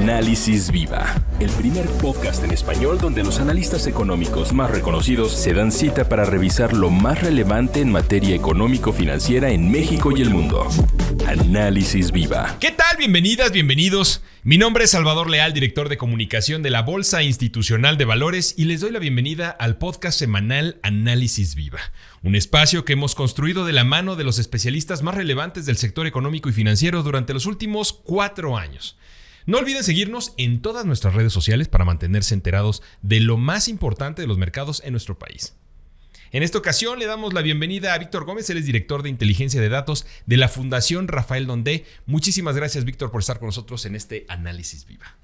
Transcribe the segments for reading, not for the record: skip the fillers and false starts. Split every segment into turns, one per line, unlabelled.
Análisis Viva, el primer podcast en español donde los analistas económicos más reconocidos se dan cita para revisar lo más relevante en materia económico-financiera en México y el mundo. Análisis Viva.
¿Qué tal? Bienvenidas, bienvenidos. Mi nombre es Salvador Leal, director de comunicación de la Bolsa Institucional de Valores, y les doy la bienvenida al podcast semanal Análisis Viva, un espacio que hemos construido de la mano de los especialistas más relevantes del sector económico y financiero durante los últimos 4 años. No olviden seguirnos en todas nuestras redes sociales para mantenerse enterados de lo más importante de los mercados en nuestro país. En esta ocasión le damos la bienvenida a Víctor Gómez, él es director de inteligencia de datos de la Fundación Rafael Donde. Muchísimas gracias, Víctor, por estar con nosotros en este Análisis Viva.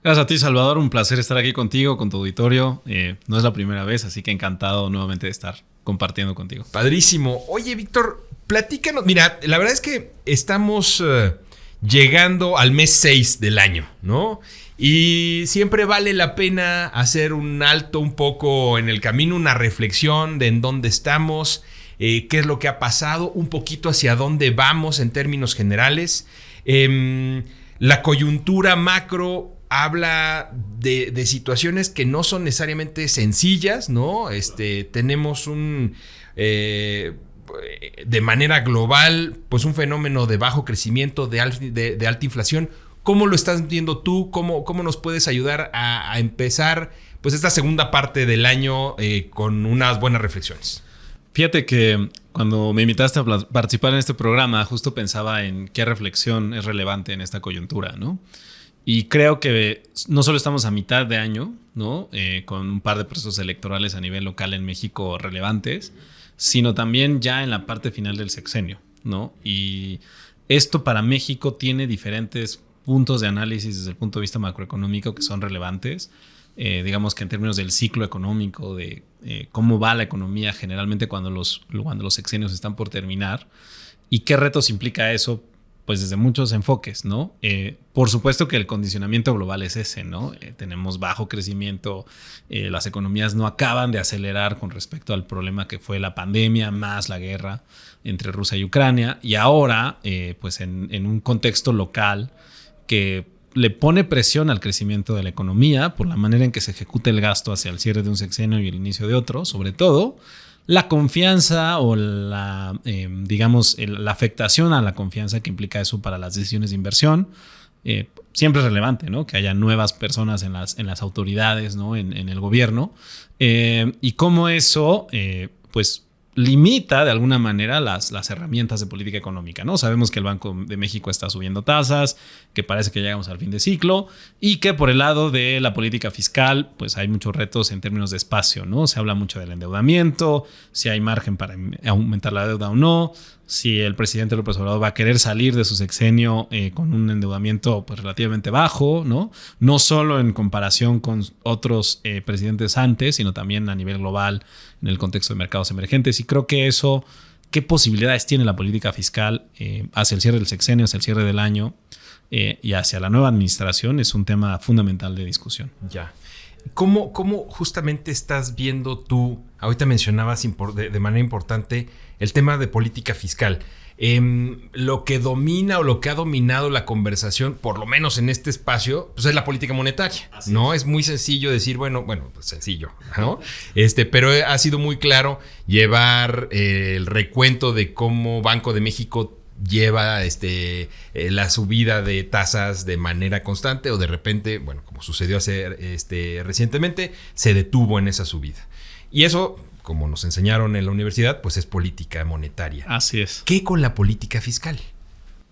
Gracias a ti, Salvador, un placer estar aquí contigo, con tu auditorio. No es la primera vez, así que encantado nuevamente de estar compartiendo contigo.
Padrísimo. Oye, Víctor, platícanos. Mira, la verdad es que estamos llegando al mes 6 del año, ¿no? Y siempre vale la pena hacer un alto un poco en el camino, una reflexión de en dónde estamos, qué es lo que ha pasado, un poquito hacia dónde vamos en términos generales. La coyuntura macro habla de situaciones que no son necesariamente sencillas, ¿no? Tenemos de manera global, pues un fenómeno de bajo crecimiento, de alta inflación. ¿Cómo lo estás viendo tú? ¿Cómo nos puedes ayudar a empezar pues esta segunda parte del año con unas buenas reflexiones?
Fíjate que cuando me invitaste a participar en este programa, justo pensaba en qué reflexión es relevante en esta coyuntura, ¿no? Y creo que no solo estamos a mitad de año, ¿no? Con un par de procesos electorales a nivel local en México relevantes, sino también ya en la parte final del sexenio, ¿no? Y esto para México tiene diferentes puntos de análisis desde el punto de vista macroeconómico que son relevantes. Digamos que en términos del ciclo económico, de cómo va la economía generalmente cuando los sexenios están por terminar y qué retos implica eso, pues desde muchos enfoques, ¿no? Por supuesto que el condicionamiento global es ese, ¿no? Tenemos bajo crecimiento, las economías no acaban de acelerar con respecto al problema que fue la pandemia más la guerra entre Rusia y Ucrania, y ahora, pues en un contexto local que le pone presión al crecimiento de la economía por la manera en que se ejecuta el gasto hacia el cierre de un sexenio y el inicio de otro, sobre todo la confianza o la afectación a la confianza que implica eso para las decisiones de inversión. Siempre es relevante, ¿no? Que haya nuevas personas en las autoridades, ¿no? En el gobierno. Y cómo eso, pues, limita de alguna manera las herramientas de política económica, ¿no? Sabemos que el Banco de México está subiendo tasas, que parece que llegamos al fin de ciclo y que por el lado de la política fiscal pues hay muchos retos en términos de espacio, ¿no? Se habla mucho del endeudamiento, si hay margen para aumentar la deuda o no, si el presidente López Obrador va a querer salir de su sexenio con un endeudamiento pues relativamente bajo, ¿no? No solo en comparación con otros presidentes antes, sino también a nivel global en el contexto de mercados emergentes. Y creo que eso, ¿qué posibilidades tiene la política fiscal hacia el cierre del sexenio, hacia el cierre del año y hacia la nueva administración? Es un tema fundamental de discusión.
Ya. ¿Cómo justamente estás viendo tú, ahorita mencionabas de manera importante el tema de política fiscal? Lo que domina o lo que ha dominado la conversación, por lo menos en este espacio, pues es la política monetaria, ¿no? Es muy sencillo decir, bueno, pues sencillo, ¿no? Pero ha sido muy claro llevar el recuento de cómo Banco de México lleva la subida de tasas de manera constante o de repente, bueno, como sucedió recientemente, se detuvo en esa subida. Y eso, como nos enseñaron en la universidad, pues es política monetaria.
Así es.
¿Qué con la política fiscal?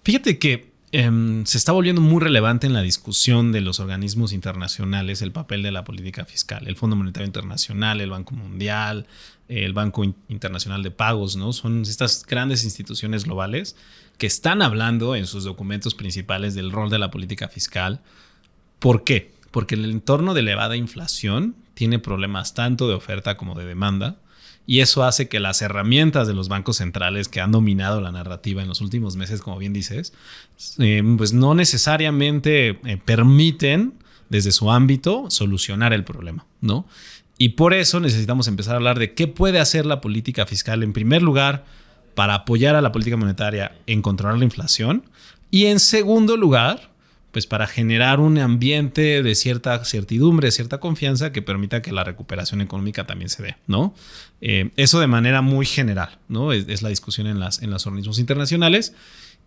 Fíjate que se está volviendo muy relevante en la discusión de los organismos internacionales el papel de la política fiscal. El Fondo Monetario Internacional, el Banco Mundial, el Banco Internacional de Pagos, ¿no? Son estas grandes instituciones globales que están hablando en sus documentos principales del rol de la política fiscal. ¿Por qué? Porque el entorno de elevada inflación tiene problemas tanto de oferta como de demanda, y eso hace que las herramientas de los bancos centrales que han dominado la narrativa en los últimos meses, como bien dices, pues no necesariamente permiten desde su ámbito solucionar el problema, ¿no? Y por eso necesitamos empezar a hablar de qué puede hacer la política fiscal en primer lugar para apoyar a la política monetaria en controlar la inflación y en segundo lugar pues para generar un ambiente de cierta certidumbre, de cierta confianza que permita que la recuperación económica también se dé, ¿no? Eso de manera muy general, ¿no? Es la discusión en los organismos internacionales.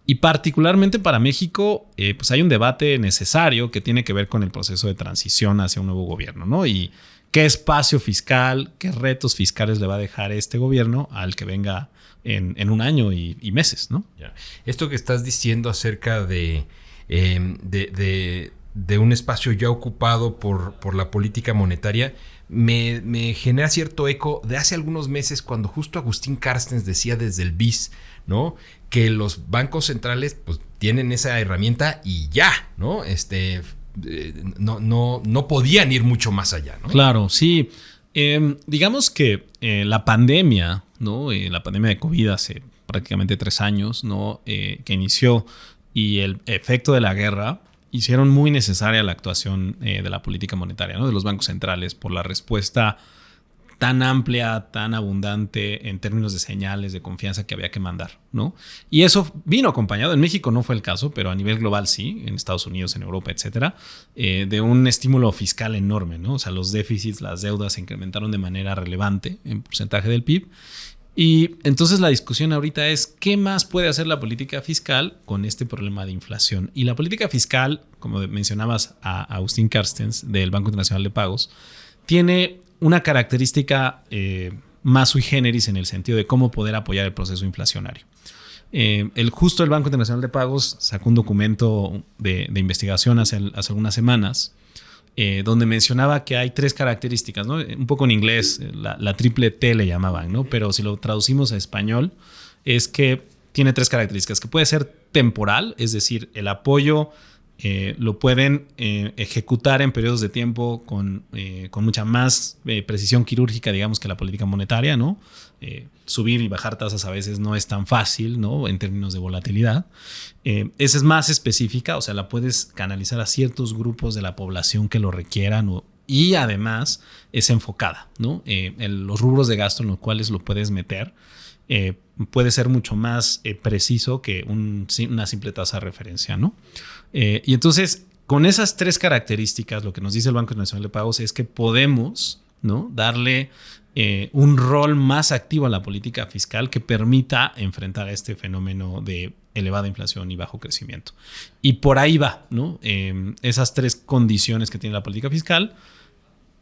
Y particularmente para México, pues hay un debate necesario que tiene que ver con el proceso de transición hacia un nuevo gobierno, ¿no? Y qué espacio fiscal, qué retos fiscales le va a dejar este gobierno al que venga en un año y meses, ¿no?
Ya. Esto que estás diciendo acerca de un espacio ya ocupado por la política monetaria me genera cierto eco de hace algunos meses cuando justo Agustín Carstens decía desde el BIS, ¿no? Que los bancos centrales pues tienen esa herramienta y ya, ¿no? No podían ir mucho más allá, ¿no?
Claro, sí. Digamos que la pandemia, ¿no? La pandemia de COVID hace prácticamente 3 años, ¿no? Que inició, y el efecto de la guerra hicieron muy necesaria la actuación de la política monetaria, ¿no? De los bancos centrales por la respuesta tan amplia, tan abundante en términos de señales de confianza que había que mandar, ¿no? Y eso vino acompañado, en México no fue el caso, pero a nivel global sí, en Estados Unidos, en Europa, etcétera, de un estímulo fiscal enorme, ¿no? O sea, los déficits, las deudas se incrementaron de manera relevante en porcentaje del PIB. Y entonces la discusión ahorita es ¿qué más puede hacer la política fiscal con este problema de inflación? Y la política fiscal, como mencionabas a Agustín Carstens del Banco Internacional de Pagos, tiene una característica más sui generis en el sentido de cómo poder apoyar el proceso inflacionario. Justo el Banco Internacional de Pagos sacó un documento de investigación hace algunas semanas donde mencionaba que hay 3 características, ¿no? Un poco en inglés, la triple T le llamaban, ¿no? Pero si lo traducimos a español, es que tiene 3 características, que puede ser temporal, es decir, el apoyo lo pueden ejecutar en periodos de tiempo con mucha más precisión quirúrgica, digamos, que la política monetaria, ¿no? Subir y bajar tasas a veces no es tan fácil, ¿no? En términos de volatilidad. Esa es más específica, o sea, la puedes canalizar a ciertos grupos de la población que lo requieran y además es enfocada, ¿no? Los rubros de gasto en los cuales lo puedes meter puede ser mucho más preciso que una simple tasa de referencia, ¿no? Y entonces, con esas 3 características, lo que nos dice el Banco Nacional de Pagos es que podemos, ¿no? Darle un rol más activo a la política fiscal que permita enfrentar este fenómeno de elevada inflación y bajo crecimiento. Y por ahí va, ¿no? Esas 3 condiciones que tiene la política fiscal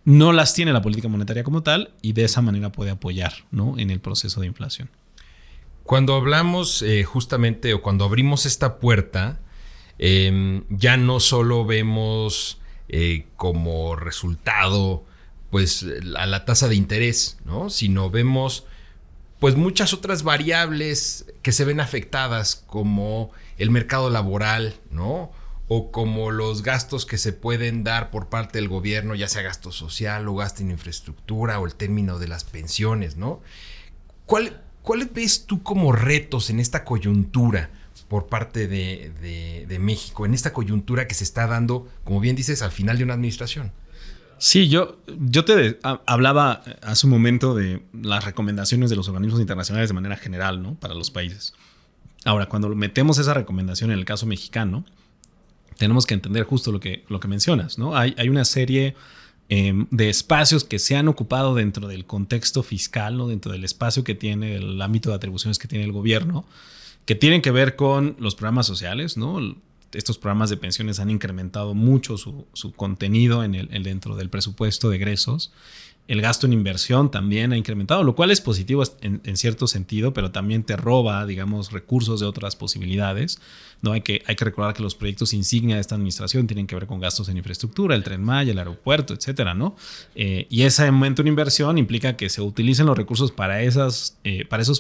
no las tiene la política monetaria como tal y de esa manera puede apoyar, ¿no? En el proceso de inflación.
Cuando hablamos justamente o cuando abrimos esta puerta, ya no solo vemos como resultado pues a la tasa de interés, ¿no? Sino vemos pues muchas otras variables que se ven afectadas, como el mercado laboral, ¿no? O como los gastos que se pueden dar por parte del gobierno, ya sea gasto social o gasto en infraestructura o el término de las pensiones, ¿no? ¿Cuáles ves tú como retos en esta coyuntura por parte de México, en esta coyuntura que se está dando, como bien dices, al final de una administración?
Sí, yo te hablaba hace un momento de las recomendaciones de los organismos internacionales de manera general, ¿no? Para los países. Ahora, cuando metemos esa recomendación en el caso mexicano, tenemos que entender justo lo que mencionas, ¿no? Hay una serie de espacios que se han ocupado dentro del contexto fiscal, ¿no? Dentro del espacio que tiene el ámbito de atribuciones que tiene el gobierno, que tienen que ver con los programas sociales, ¿no? Estos programas de pensiones han incrementado mucho su contenido dentro del presupuesto de egresos. El gasto en inversión también ha incrementado, lo cual es positivo en cierto sentido, pero también te roba, digamos, recursos de otras posibilidades, ¿no? Hay que recordar que los proyectos insignia de esta administración tienen que ver con gastos en infraestructura, el Tren Maya, el aeropuerto, etcétera, ¿no? Y ese aumento en inversión implica que se utilicen los recursos para esos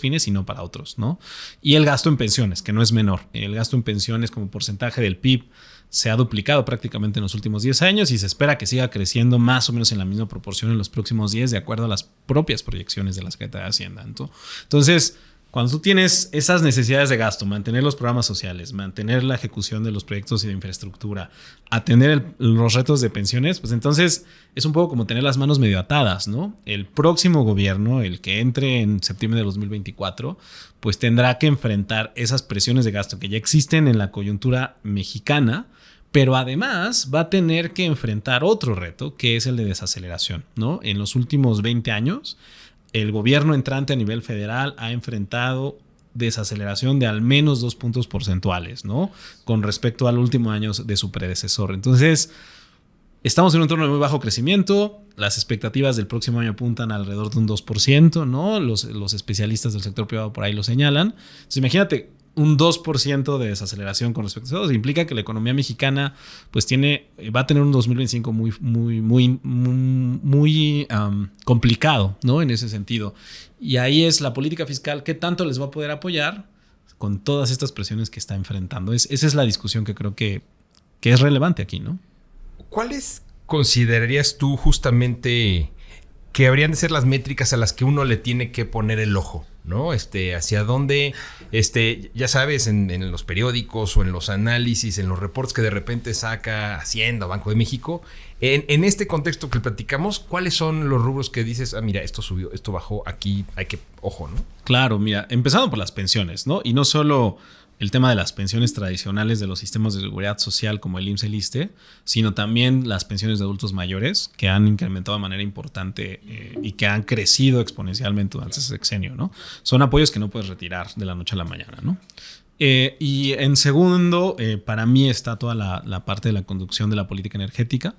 fines y no para otros, ¿no? Y el gasto en pensiones, que no es menor. El gasto en pensiones como porcentaje del PIB se ha duplicado prácticamente en los últimos 10 años y se espera que siga creciendo más o menos en la misma proporción en los próximos 10, de acuerdo a las propias proyecciones de la Secretaría de Hacienda. Entonces, cuando tú tienes esas necesidades de gasto, mantener los programas sociales, mantener la ejecución de los proyectos y de infraestructura, atender los retos de pensiones, pues entonces es un poco como tener las manos medio atadas, ¿no? El próximo gobierno, el que entre en septiembre de 2024, pues tendrá que enfrentar esas presiones de gasto que ya existen en la coyuntura mexicana, pero además va a tener que enfrentar otro reto, que es el de desaceleración, ¿no? En los últimos 20 años, el gobierno entrante a nivel federal ha enfrentado desaceleración de al menos 2 puntos porcentuales, ¿no? Con respecto al último año de su predecesor. Entonces, estamos en un entorno de muy bajo crecimiento. Las expectativas del próximo año apuntan alrededor de un 2%, ¿no? Los especialistas del sector privado por ahí lo señalan. Entonces, imagínate, un 2% de desaceleración con respecto a eso implica que la economía mexicana pues va a tener un 2025 muy complicado, ¿no? En ese sentido. Y ahí es la política fiscal, ¿qué tanto les va a poder apoyar con todas estas presiones que está enfrentando? Esa es la discusión que creo que es relevante aquí, ¿no?
¿Cuáles considerarías tú justamente que habrían de ser las métricas a las que uno le tiene que poner el ojo, ¿no? Hacia dónde, ya sabes, en los periódicos o en los análisis, en los reportes que de repente saca Hacienda o Banco de México, en este contexto que platicamos, ¿cuáles son los rubros que dices, mira, esto subió, esto bajó, aquí hay que, ojo, ¿no?
Claro, mira, empezando por las pensiones, ¿no? Y no solo el tema de las pensiones tradicionales de los sistemas de seguridad social como el IMSS, el ISSSTE, sino también las pensiones de adultos mayores que han incrementado de manera importante y que han crecido exponencialmente durante ese sexenio, ¿no? Son apoyos que no puedes retirar de la noche a la mañana, ¿no? Y en segundo, para mí está toda la parte de la conducción de la política energética.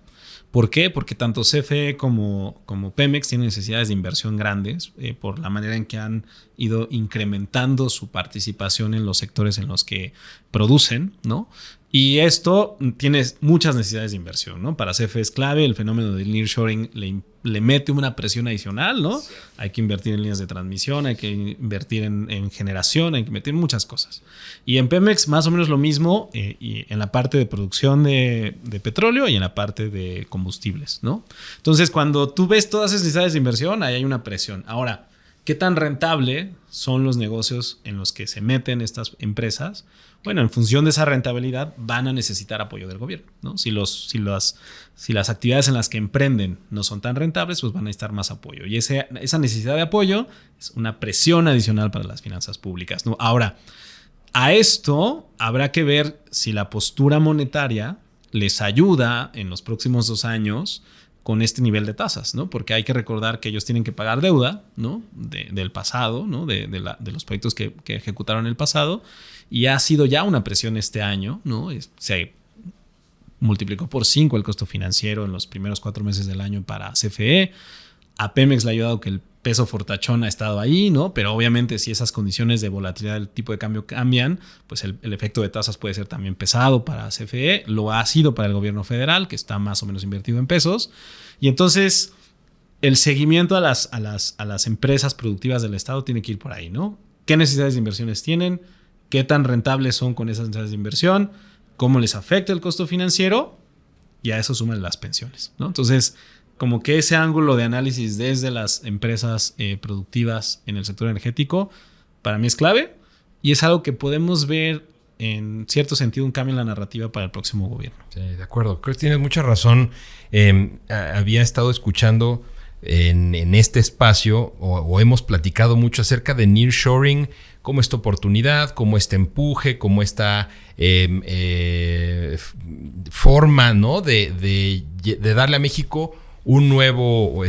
¿Por qué? Porque tanto CFE como Pemex tienen necesidades de inversión grandes por la manera en que han ido incrementando su participación en los sectores en los que producen, ¿no? Y esto tiene muchas necesidades de inversión, ¿no? Para CFE es clave, el fenómeno del nearshoring le mete una presión adicional, ¿no? Sí. Hay que invertir en líneas de transmisión, hay que invertir en generación, hay que invertir en muchas cosas. Y en Pemex más o menos lo mismo, y en la parte de producción de petróleo y en la parte de combustibles, ¿no? Entonces, cuando tú ves todas esas necesidades de inversión, ahí hay una presión. Ahora, ¿qué tan rentable son los negocios en los que se meten estas empresas? Bueno, en función de esa rentabilidad van a necesitar apoyo del gobierno, ¿no? Si las actividades en las que emprenden no son tan rentables, pues van a necesitar más apoyo. Y esa necesidad de apoyo es una presión adicional para las finanzas públicas, ¿no? Ahora, a esto habrá que ver si la postura monetaria les ayuda en los próximos 2 años con este nivel de tasas, ¿no? Porque hay que recordar que ellos tienen que pagar deuda, ¿no? Del pasado, ¿no? De los proyectos que ejecutaron en el pasado, y ha sido ya una presión este año, ¿no? Se multiplicó por 5 el costo financiero en los primeros 4 meses del año para CFE. A Pemex le ha ayudado que el peso fortachón ha estado ahí, ¿no? Pero obviamente si esas condiciones de volatilidad del tipo de cambio cambian, pues el efecto de tasas puede ser también pesado para CFE. Lo ha sido para el gobierno federal, que está más o menos invertido en pesos. Y entonces el seguimiento a las empresas productivas del Estado tiene que ir por ahí, ¿no? ¿Qué necesidades de inversiones tienen? ¿Qué tan rentables son con esas necesidades de inversión? ¿Cómo les afecta el costo financiero? Y a eso suman las pensiones, ¿no? Entonces, como que ese ángulo de análisis desde las empresas productivas en el sector energético, para mí es clave y es algo que podemos ver en cierto sentido un cambio en la narrativa para el próximo gobierno.
Sí, de acuerdo. Creo que tienes mucha razón. Había estado escuchando en este espacio o hemos platicado mucho acerca de nearshoring, como esta oportunidad, como este empuje, como esta forma, ¿no? de darle a México un nuevo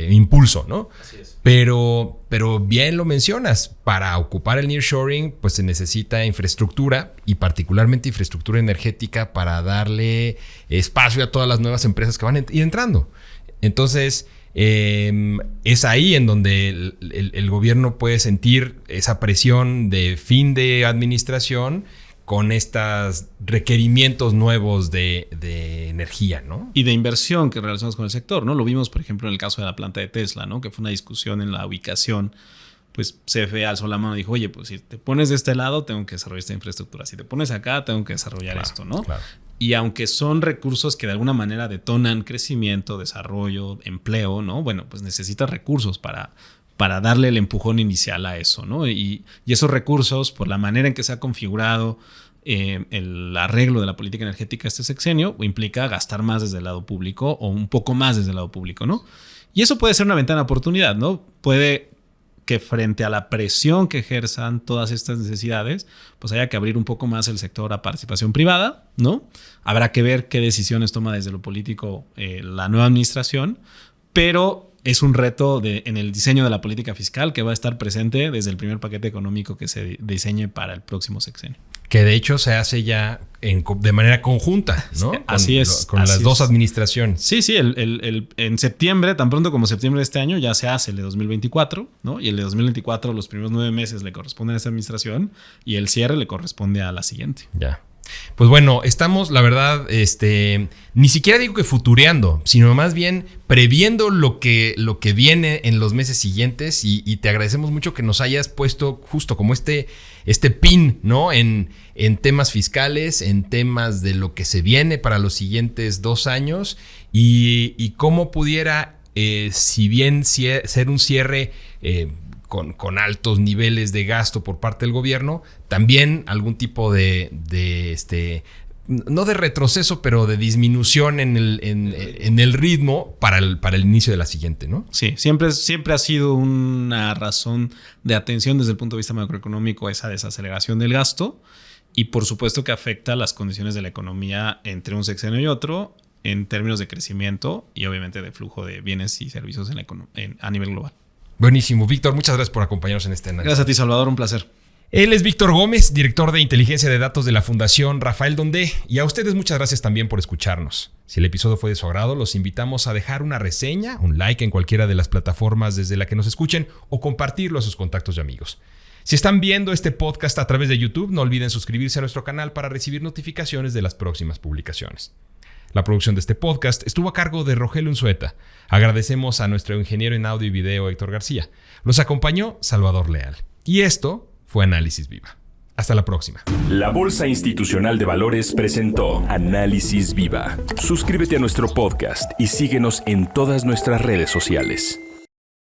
impulso, ¿no? Así es. Pero bien lo mencionas, para ocupar el nearshoring pues se necesita infraestructura y particularmente infraestructura energética para darle espacio a todas las nuevas empresas que van a ir entrando. Entonces es ahí en donde el gobierno puede sentir esa presión de fin de administración con estos requerimientos nuevos de energía, ¿no?
Y de inversión que relacionamos con el sector, ¿no? Lo vimos, por ejemplo, en el caso de la planta de Tesla, ¿no? Que fue una discusión en la ubicación. Pues CFE alzó la mano y dijo, oye, pues si te pones de este lado, tengo que desarrollar esta infraestructura. Si te pones acá, tengo que desarrollar esto, ¿no? Claro. Y aunque son recursos que de alguna manera detonan crecimiento, desarrollo, empleo, ¿no? Bueno, pues necesitas recursos para darle el empujón inicial a eso, ¿no? Y esos recursos, por la manera en que se ha configurado el arreglo de la política energética este sexenio, implica gastar más desde el lado público o un poco más desde el lado público, ¿no? Y eso puede ser una ventana de oportunidad, ¿no? Puede que frente a la presión que ejerzan todas estas necesidades, pues haya que abrir un poco más el sector a participación privada, ¿no? Habrá que ver qué decisiones toma desde lo político la nueva administración, pero es un reto en el diseño de la política fiscal que va a estar presente desde el primer paquete económico que se diseñe para el próximo sexenio.
Que de hecho se hace ya de manera conjunta, ¿no?
Así es.
Con las dos administraciones.
Sí, en septiembre, tan pronto como septiembre de este año, ya se hace el de 2024, ¿no? Y el de 2024, los primeros 9 meses le corresponden a esta administración y el cierre le corresponde a la siguiente.
Ya. Pues bueno, estamos, la verdad, ni siquiera digo que futureando, sino más bien previendo lo que viene en los meses siguientes y te agradecemos mucho que nos hayas puesto justo como este pin, ¿no? En temas fiscales, en temas de lo que se viene para los siguientes 2 años y cómo pudiera, si bien ser un cierre con altos niveles de gasto por parte del gobierno, también algún tipo de no de retroceso, pero de disminución en el ritmo para el inicio de la siguiente, ¿no?
Sí, siempre ha sido una razón de atención desde el punto de vista macroeconómico esa desaceleración del gasto y por supuesto que afecta las condiciones de la economía entre un sexenio y otro en términos de crecimiento y obviamente de flujo de bienes y servicios a nivel global.
Buenísimo. Víctor, muchas gracias por acompañarnos en este análisis.
Gracias a ti, Salvador. Un placer.
Él es Víctor Gómez, director de inteligencia de datos de la Fundación Rafael Dondé. Y a ustedes muchas gracias también por escucharnos. Si el episodio fue de su agrado, los invitamos a dejar una reseña, un like en cualquiera de las plataformas desde la que nos escuchen o compartirlo a sus contactos y amigos. Si están viendo este podcast a través de YouTube, no olviden suscribirse a nuestro canal para recibir notificaciones de las próximas publicaciones. La producción de este podcast estuvo a cargo de Rogelio Unzueta. Agradecemos a nuestro ingeniero en audio y video, Héctor García. Los acompañó Salvador Leal. Y esto fue Análisis Viva. Hasta la próxima.
La Bolsa Institucional de Valores presentó Análisis Viva. Suscríbete a nuestro podcast y síguenos en todas nuestras redes sociales.